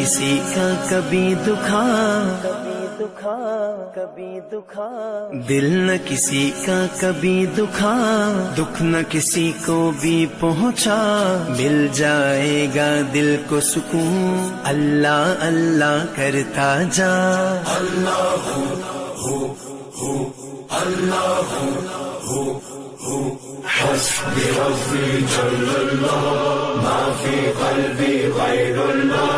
کسی کا کبھی دکھا، دل نہ کسی کا کبھی دکھا، دکھ نہ کسی کو بھی پہنچا، مل جائے گا دل کو سکون، اللہ اللہ کرتا جا۔ اللہ ہو اللہ ہو حسبی ربی جل اللہ ما فی قلبی غیر اللہ،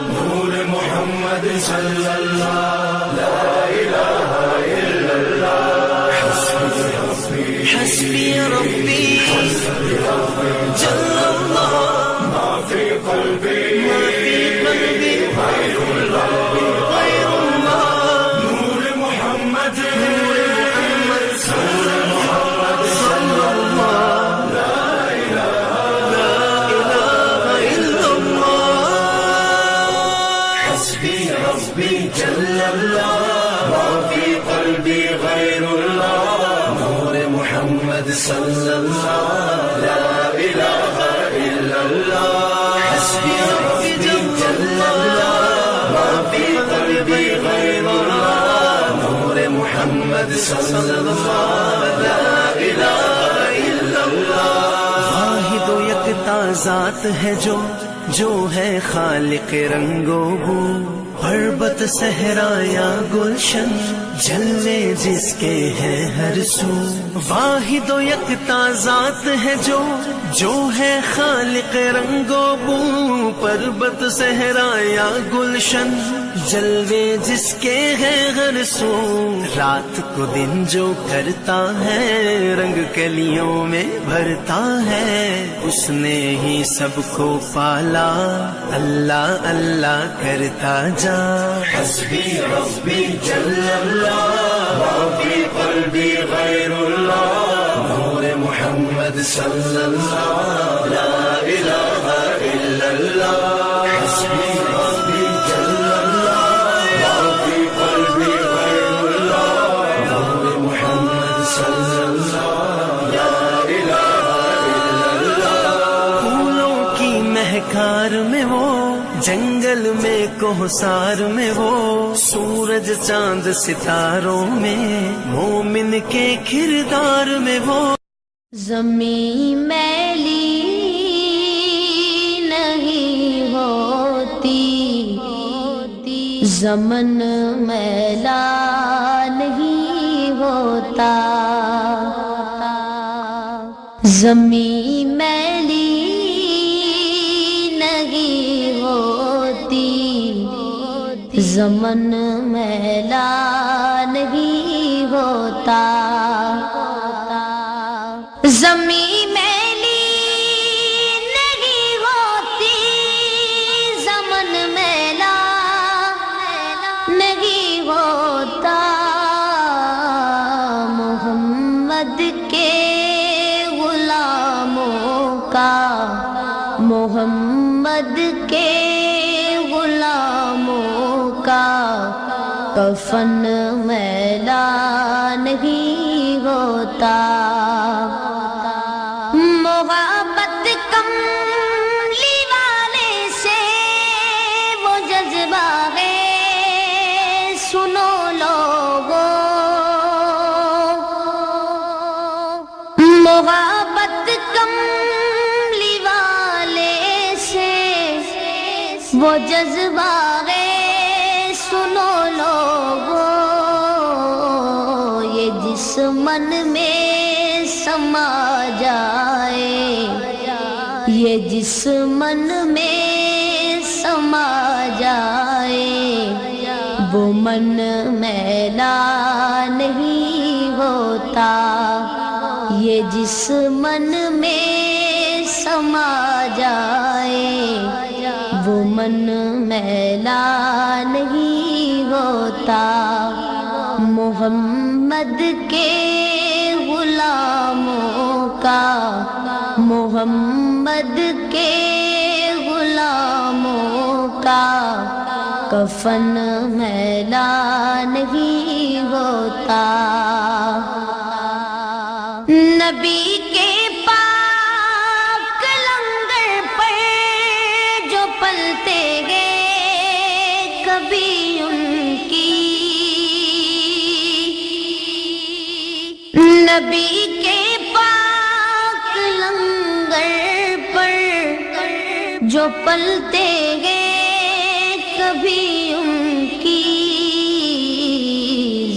نور محمد صلی اللہ لا الہ الا اللہ، حسبی ربی جل اللہ ما فی قلبی غیر اللہ، نور محمد جل اللہ ما فی قلبی غیر اللہ، نور محمد صلی اللہ لا الہ الا اللہ، حسبی ربی جل اللہ ما فی قلبی غیر اللہ، نور محمد صلی اللہ لا الہ الا اللہ۔ واحد و یکتا ذات ہے جو ہے خالق رنگ و بو، پربت صحرا یا گلشن جلوے جس کے ہے ہر سو، واحد و یکتا ذات ہے جو ہے خالق رنگ و بو، پربت صحرا یا گلشن جلوے جس کے ہے ہر سو، رات کو دن جو کرتا ہے رنگ کلیوں میں بھرتا ہے، اس نے ہی سب کو پالا، اللہ اللہ کرتا جا۔ حسبی ربی جل اللہ ما فی قلبی غیر اللہ، نور محمد صلی اللہ لا الہ الا اللہ، حسبی ربی جل اللہ ما فی قلبی غیر اللہ، نور محمد صلی اللہ لا الہ الا اللہ۔ پھولوں کی مہکار میں وہ، جنگل میں کوہسار میں وہ، سورج چاند ستاروں میں، مومن کے کردار میں وہ۔ زمین میلی نہیں ہوتی، زمن میلا نہیں ہوتا، زمین میلی نہیں ہوتی، زمن میلا نہیں ہوتا، زمین میلی نہیں ہوتی، زمن میلا نہیں ہوتا، محمد کے غلاموں کا، محمد کے غلاموں کا کفن میلا نہیں ہوتا، محبت کملی والے سے وہ جذبہ ہے، سنو لوگو، محبت کملی والے سے وہ جذبہ ہے، سنو لوگو، یہ جس من میں سما جائے، یہ جس من میں سما جائے، وہ من میلا نہیں ہوتا، یہ جس من میں سما جائے، وہ من میلا نہیں ہوتا، محمد کے غلاموں کا، محمد کے غلاموں کا کفن میلا نہیں ہوتا، نبی کے پاک لنگر پر جو پلتے گئے جو پلتے ہیں کبھی ان کی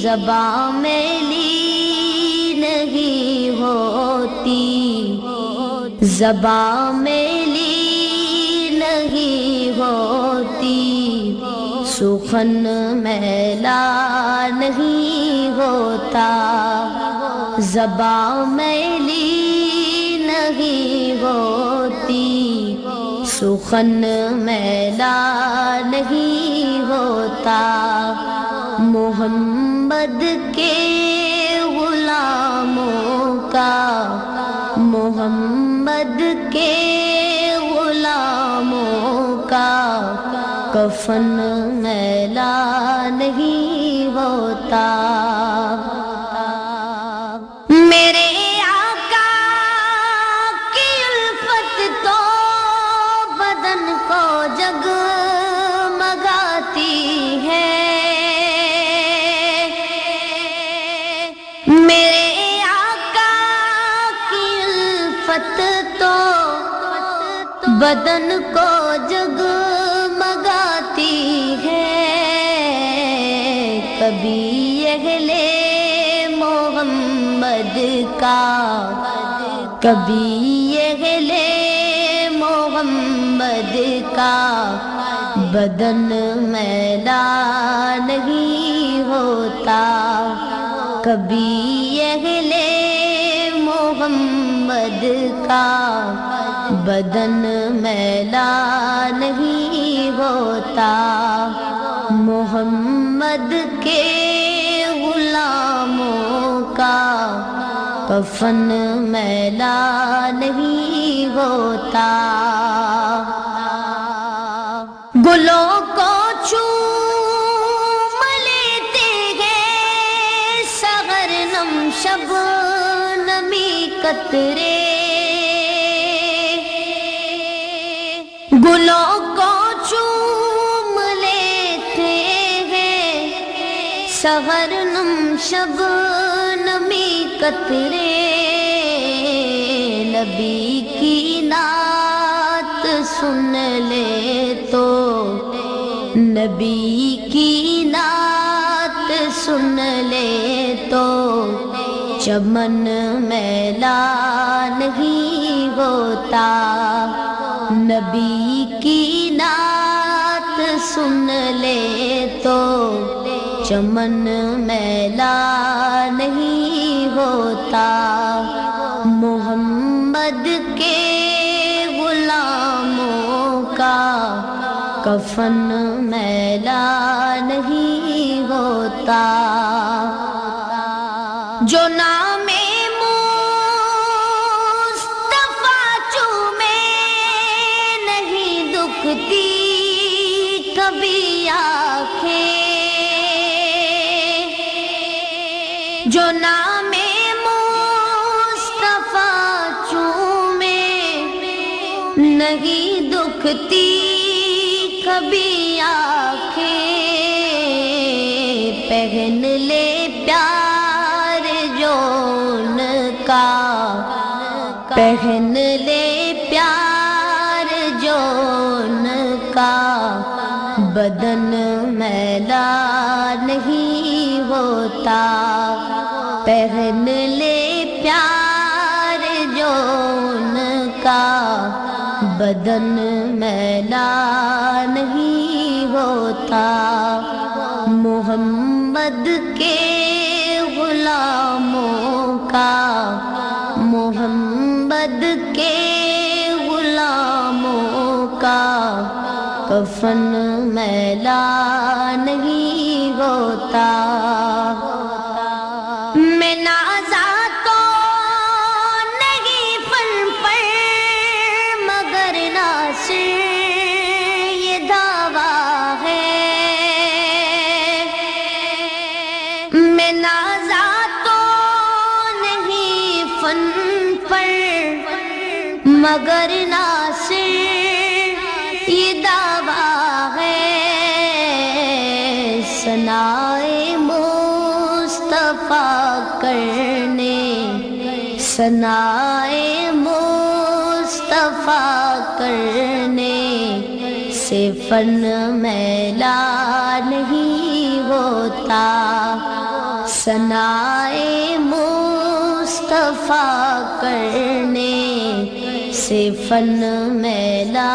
زبان میلی نہیں ہوتی، زبان میلی نہیں ہوتی، سخن میلا نہیں ہوتا، زبان میلی نہیں ہوتی، سخن میلا نہیں ہوتا، محمد کے غلاموں کا، محمد کے غلاموں کا کفن میلا نہیں ہوتا۔ میرے آقا کی الفت تو بدن کو جگمگاتی ہے، میرے آقا کی الفت تو بدن کو جگمگاتی ہے، کبھی اہل محمد کا، کبھی اہل محمد کا بدن میلا نہیں ہوتا، کبھی اہل محمد کا بدن میلا نہیں ہوتا، محمد کے غلاموں کا کفن میلا نہیں ہوتا، گلوں کو چوم لیتے ہیں سحر نم شبنمی قطرے، گلوں کو چوم لیتے ہیں سحر نم شبنمی قطرے، نبی کی نعت سن لے تو، نبی کی نعت سن لے تو چمن میلا نہیں ہوتا، نبی کی نعت سن لے تو چمن میلا نہیں ہوتا، محمد کے غلاموں کا کفن میلا نہیں ہوتا، جو نام مصطفیٰ چومے نہیں دکھتی کبھی آنکھیں، جو نام مصطفیٰ چومے نہیں دکھتی کبھی آنکھیں، پہن لے پیار جو ان کا، پہن لے پیار جو ان کا بدن میلا نہیں ہوتا، پہن لے پیار جو ان کا بدن میلا نہیں ہوتا، محمد کے غلاموں کا، محمد کے غلاموں کا کفن میلا نہیں ہوتا، میں نازا تو نہیں فن پر مگر ناصر یہ دعویٰ ہے، میں نازا تو نہیں فن پر مگر ناصر یہ دعویٰ ہے، ثنائے مصطفیٰ کرنے، ثنائے مصطفیٰ مصطفیٰ کرنے سے فن میلا نہیں ہوتا، ثنائے مصطفیٰ کرنے سے فن میلا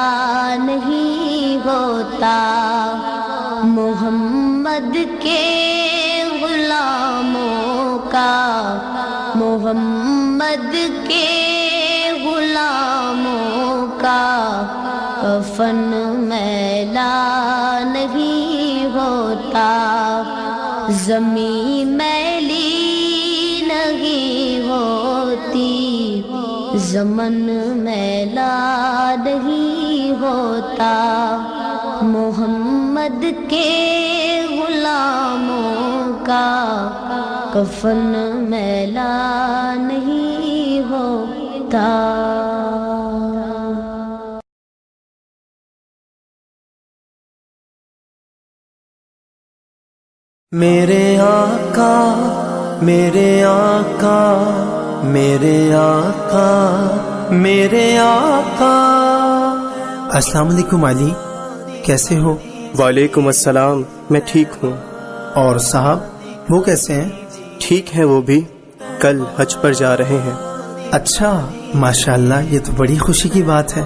نہیں ہوتا، محمد کے غلاموں کا، محمد کے غلاموں کا کفن میلا نہیں ہوتا، زمین میلی نہیں ہوتی، زمن میلا نہیں ہوتا، محمد کے غلاموں کا کفن میلا نہیں ہوتا۔ میرے آقا میرے آقا میرے آقا میرے آقا۔ السلام علیکم علی، کیسے ہو؟ وعلیکم السلام، میں ٹھیک ہوں۔ اور صاحب وہ کیسے ہیں؟ ٹھیک ہیں وہ بھی، کل حج پر جا رہے ہیں۔ اچھا، ماشاءاللہ، یہ تو بڑی خوشی کی بات ہے۔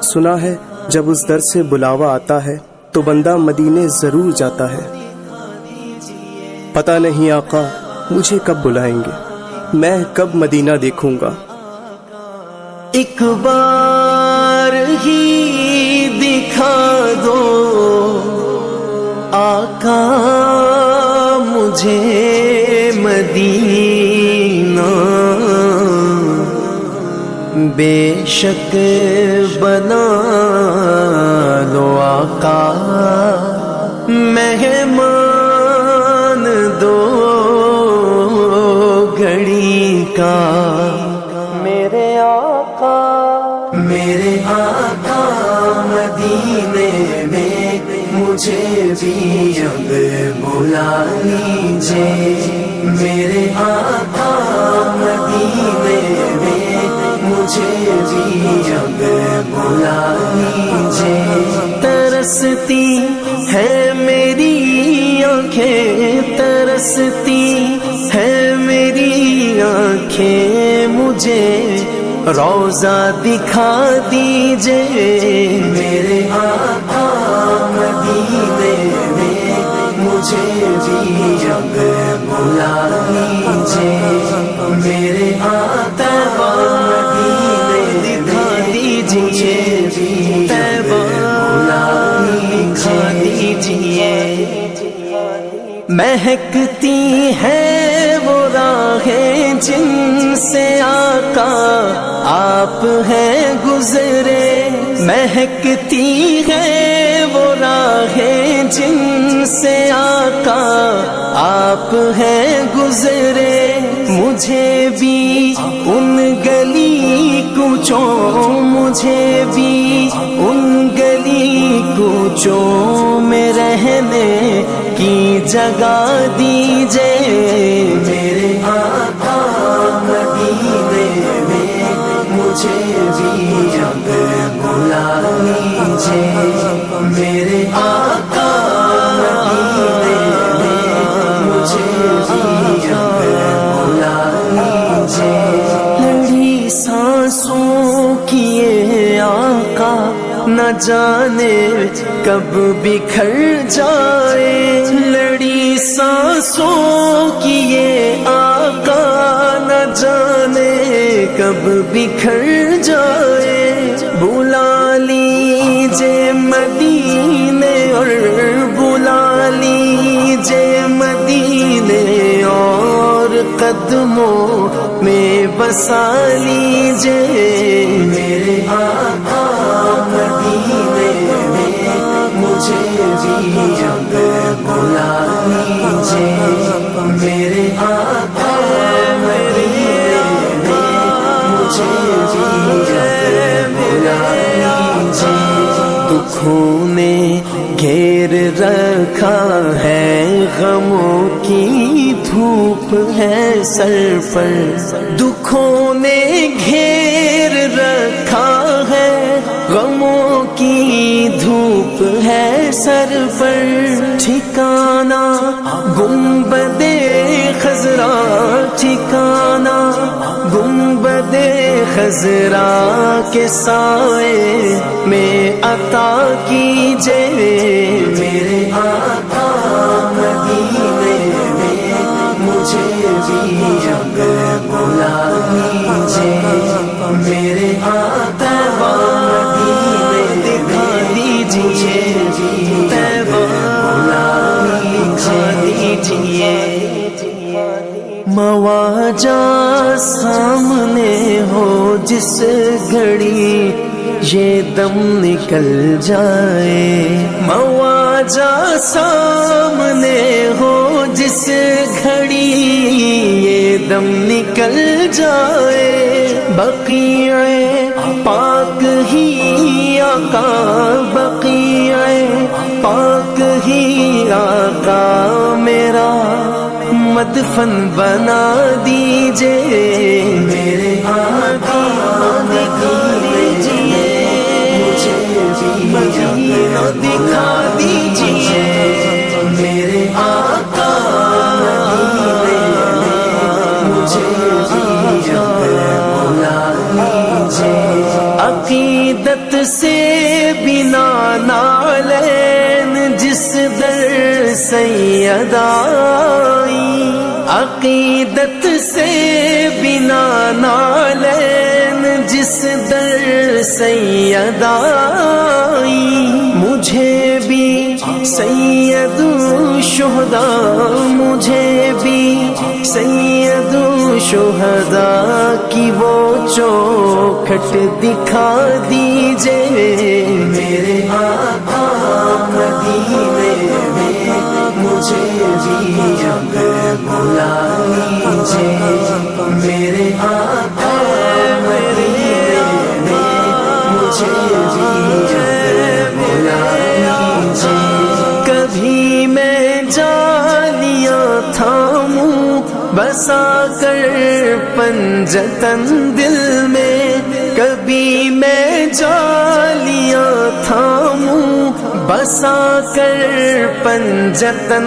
سنا ہے جب اس در سے بلاوا آتا ہے تو بندہ مدینے ضرور جاتا ہے۔ پتہ نہیں آقا مجھے کب بلائیں گے، میں کب مدینہ دیکھوں گا۔ ایک بار ہی دکھا دو آقا مجھے مدینہ، بے شک بنا لو آقا مہمان دو گھڑی کا۔ میرے آقا مدینے میں مجھے بھی اب بلا لیجیے، میرے آقا مدینے میں مجھے بھی اب بلا لیجیے۔ ترستی ہے میری آنکھیں، ترستی ہے میری آنکھیں، مجھے روضہ دکھا دیجئے، میرے آقا مدینے میں مجھے بھی اب بلا لیجئے، میرے آقا مدینے دکھا دیجئے، بلا دیجئے۔ مہکتی ہے وہ راہیں جن سے آقا آپ ہیں گزرے، مہکتی ہے وہ راہیں جن سے آقا آپ ہیں گزرے، مجھے بھی ان گلی کوچوں، مجھے بھی ان گلی کوچوں میں رہنے کی جگہ دیجئے، میرے آقا مدینے میں مجھے بھی اب بلا لیجئے، میرے آقا مدینے میں مجھے بھی اب بلا لیجئے۔ لڑی سانسوں کی یہ آقا نہ جانے کب بکھر جائے، لڑی سانسوں کی یہ آقا نہ جانے کب بکھر جائے، بلا لیجئے مدینے اور بلا لیجئے مدینے اور قدموں میں بسا لیجئے، میرے آقا مدینے میں مجھے بھی اب بلا لیجئے، میرے آقا مدینے میں مجھے بھی اب بلا لیجئے۔ دکھوں نے گھیر رکھا ہے، غموں کی دھوپ ہے سر پر، دکھوں نے گھیر رکھا سر پر ٹھکانا، گنبد خضرا ٹھکانا، گنبد خضرا کے سائے میں عطا کیجے میرے آقا مدینے میں مجھے بھی اب بلا لیجے میرے آقا مدینے دکھا دیجیے طیبہ بلا لیجیے مواجہ سامنے ہو جس گھڑی یہ دم نکل جائے، مواجہ سامنے ہو جس گھڑی یہ دم نکل جائے، بقیع پاک ہی آقا، بقیع پاک ہی آقا میرا مدفن بنا دیجے میرے آقا دکھا دیجیے مجھے بھی مدینہ دکھا دیجیے میرے آقا مجھے بھی بلا لیجیے عقیدت سے بنا نالین جس در سید آئی، عقیدت سے بنا نالین جس در سید آئی، مجھے بھی سید الشہداء، مجھے بھی سید الشہداء کی وہ چوکھٹ دکھا دیجے میرے آقا مدینے میں مجھے بھی اب بلا لیجے میرے آقا مدینے میں مجھے بھی اب بلا لیجے کبھی میں جالیاں تھاموں بسا کر پنجتن دل میں، کبھی میں جالیاں تھاموں بسا کر پنجتن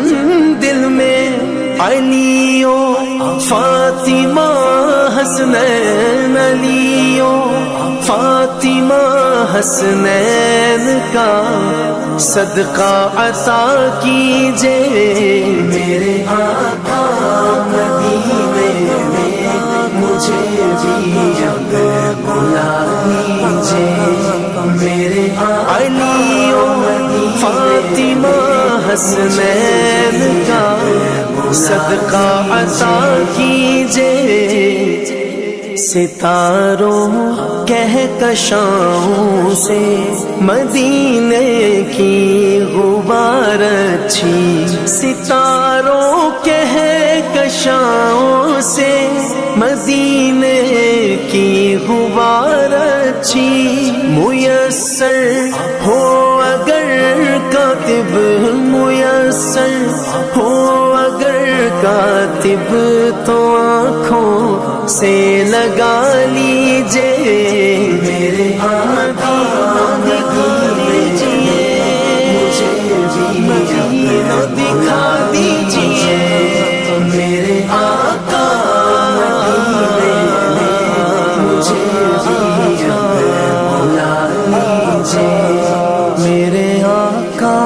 دل میں، علی و فاطمہ حسنین، علی و فاطمہ حسنین کا صدقہ عطا کیجے میرے آقا مدینے میں مجھے بھی اب بلا لیجے میرے علی و فاطمہ حسنین کا صدقہ عطا کیجے ستاروں کہکشاؤں سے مدینے کی غبار اچھی، ستاروں کہکشاؤں سے مدینے کی غبار اچھی، میسر ہو اگر کاتب، میسر ہو اگر کاتب تو آنکھوں سے لگا لیجے میرے آقا دکھا دیجیے مجھے بھی مدینہ دکھا دیجیے میرے آقا مدینے میں مجھے بھی بلا لیجے میرے آقا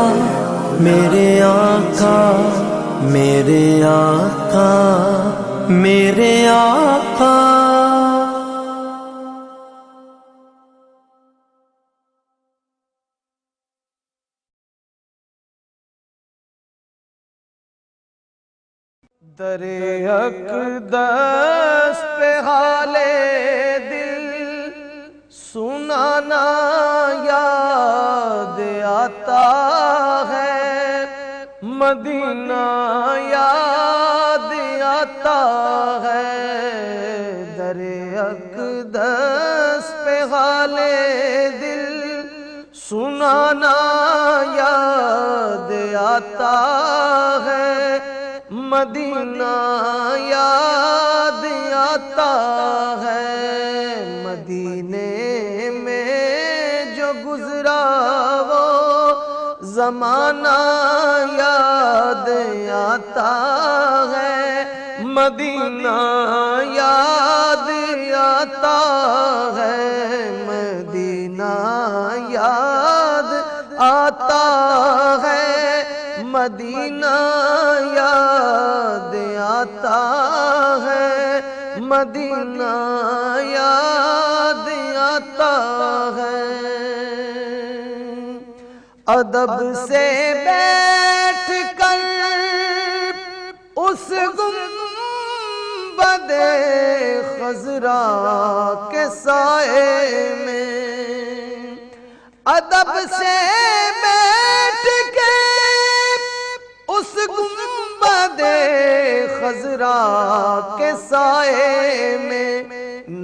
میرے آقا میرے آقا میرے آقا در اقدس پہ حال دل سنانا یاد آتا ہے، مدینہ یاد آتا ہے، در اقدس پہ حال دل سنانا یاد آتا ہے، مدینہ یاد آتا ہے، مدینے میں جو گزرا وہ زمانہ یاد آتا ہے، مدینہ یاد آتا ہے، مدینہ یاد آتا ہے، مدینہ یاد آتا ہے، مدینہ یاد آتا ہے۔ ادب سے بیٹھ کر اس گنبد خضرا کے سائے میں، ادب سے بیٹھ کے اس گنبد خضرا کے سائے میں،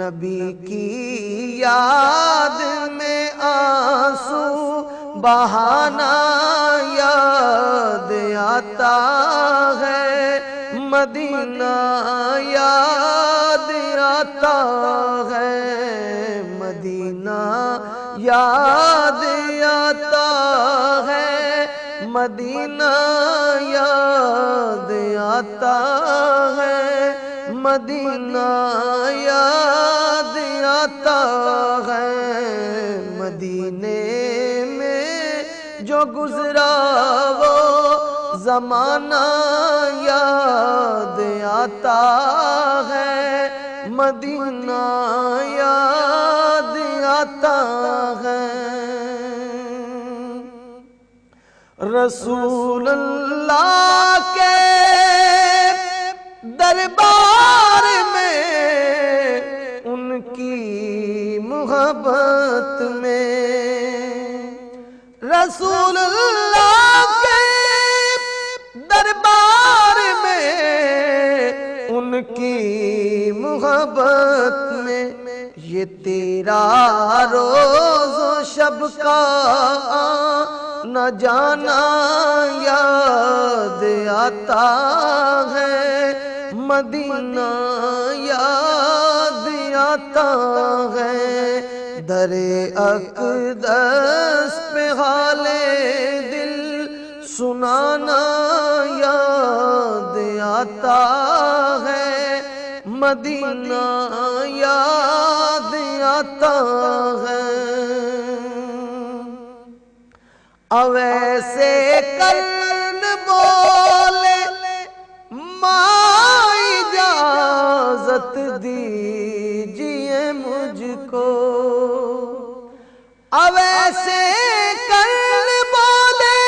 نبی کی یاد میں آنسو بہانا یاد آتا ہے، مدینہ یاد آتا ہے، مدینہ یاد آتا ہے، مدینہ یاد آتا ہے، مدینہ یاد آتا ہے۔ مدینے میں جو گزرا وہ زمانہ یاد آتا ہے، مدینہ یاد آتا ہے۔ رسول اللہ کے دربار میں ان کی محبت میں، رسول اللہ کے دربار میں ان کی محبت میں، یہ تیرا روز و شب کا نہ جانا یاد آتا ہے، مدینہ یاد آتا ہے۔ در اقدس پہ حال دل سنانا یاد آتا ہے، مدینہ یاد آتا ہے۔ اویسے کرن بولے ماں اجازت دیجئے مجھ کو، اویسے کرن بولے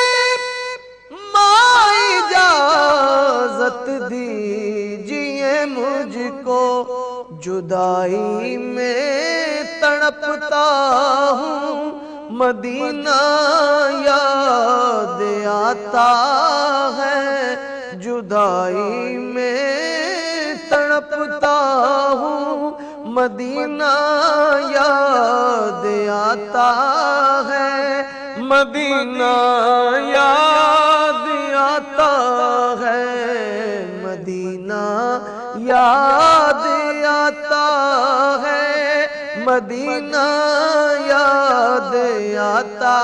ماں اجازت دیجئے مجھ کو، جدائی میں تڑپتا ہوں، مدینہ یاد آتا ہے، جدائی میں تڑپتا ہوں، مدینہ یاد آتا ہے، مدینہ یاد آتا ہے، مدینہ یاد آتا ہے، مدینہ یاد آتا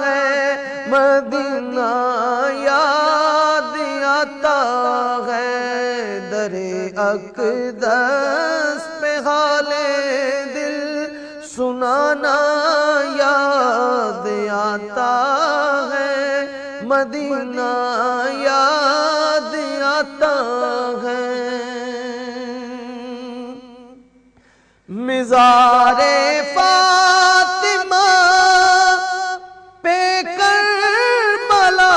ہے، مدینہ یاد آتا ہے۔ در اقدس پہ حال دل سنانا یاد آتا ہے، مدینہ یاد آتا ہے۔ مزار فاطمہ پہ کربلا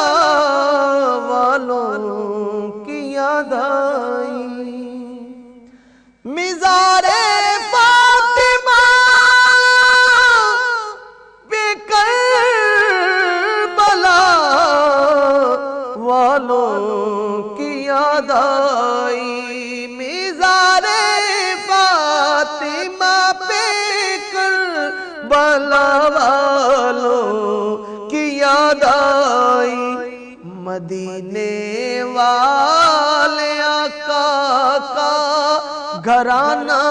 والوں کی یاد آئی، مزار فاطمہ پہ کربلا والوں کی یاد آئی، مزار فاطمہ پہ کربلا والوں کی یاد آئی، مدینے والے آقا کا گھرانہ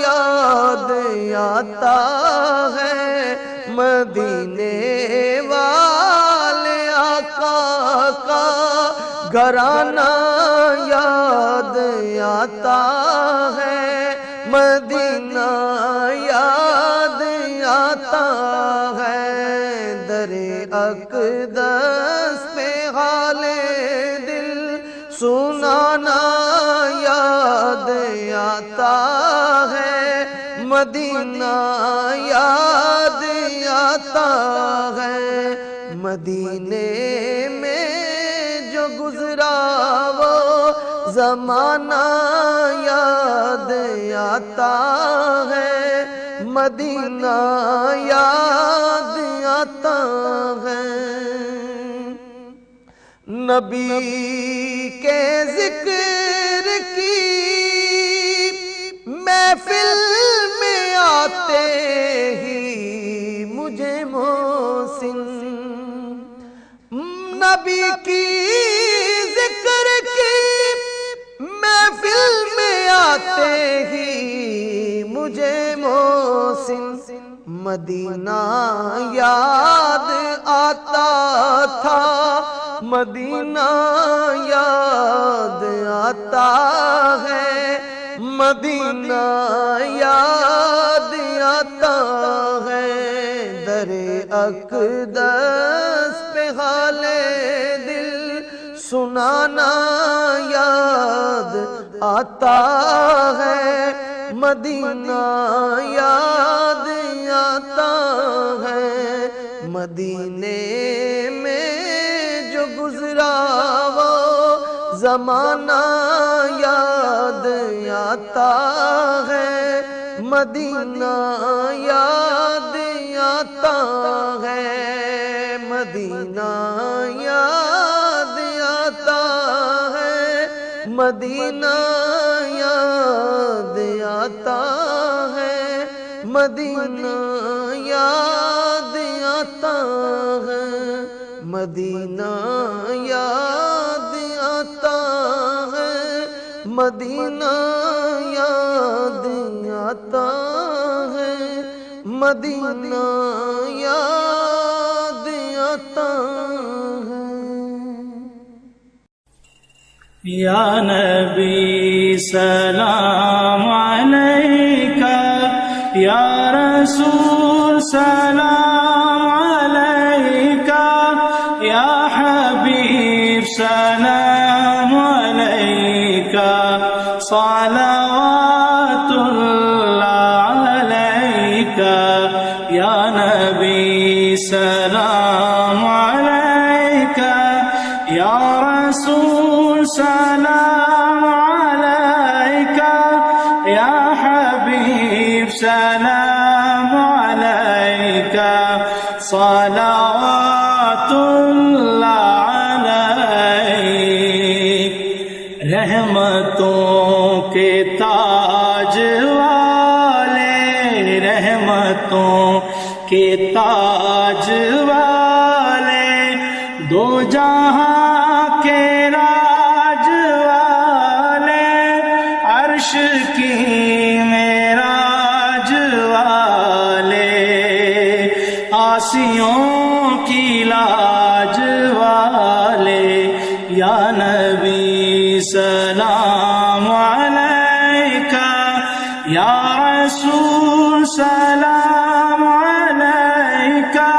یاد آتا ہے، مدینے والے گھرانہ یاد آتا ہے، مدینہ یاد آتا ہے، در اقدس پہ حال دل سنانا یاد آتا ہے، مدینہ یاد آتا ہے، مدینے میں جو گزرا وہ زمانہ یاد آتا ہے، مدینہ یاد آتا ہے۔ نبی کے ذکر کی محفل میں آتے ہی مجھے محسن، نبی کی ذکر کی محفل میں آتے ہی مجھے محسن مدینہ یاد آتا تھا، مدینہ یاد آتا ہے، مدینہ یاد آتا ہے، در اقدس پہ حال دل سنانا یاد آتا ہے، مدینہ یاد آتا ہے، مدینے میں جو گزرا وہ زمانہ یاد آتا ہے، مدینہ یاد آتا ہے، مدینہ یاد آتا ہے، مدینہ یاد آتا ہے، مدینہ یاد آتا ہے، مدینہ یاد آتا ہے، مدینہ یاد آتا ہے، مدینہ یاد آتا ہے۔ یا نبی سلام علیکہ، یا رسول سلام علیکہ، یا حبیب سلام علیکہ، صلوات اللہ علیکہ، یا نبی سلام علیکہ، یا رسول سلام علیکہ، یا حبیب سلام علیکہ، صلوات اللہ علیک۔ رحمتوں کے تاج والے، رحمتوں کے تاج والے، دو جہاں کے راج والے، عرش کی معراج والے، آسیوں کی لاج والے، یا نبی سلام علیکہ، یا رسول سلام علیکہ،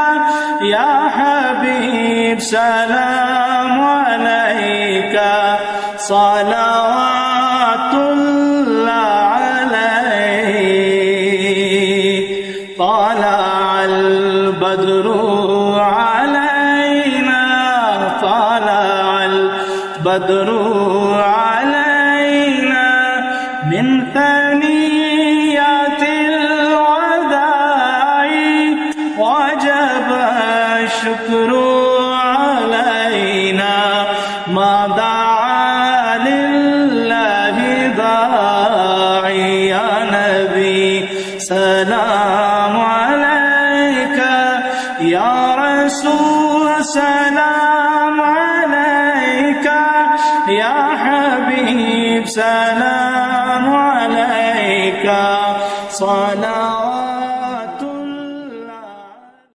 یا حبیب سلام علیکہ، صلوات اللہ علیک۔ طلع البدر علینا، طلع البدر علینا، من ثنیات الوداع، وجب الشکر علینا، ما دعا للہ داعی، یا نبی سلام علیکہ، یا رسول سلام علیکہ، یا حبیب سلام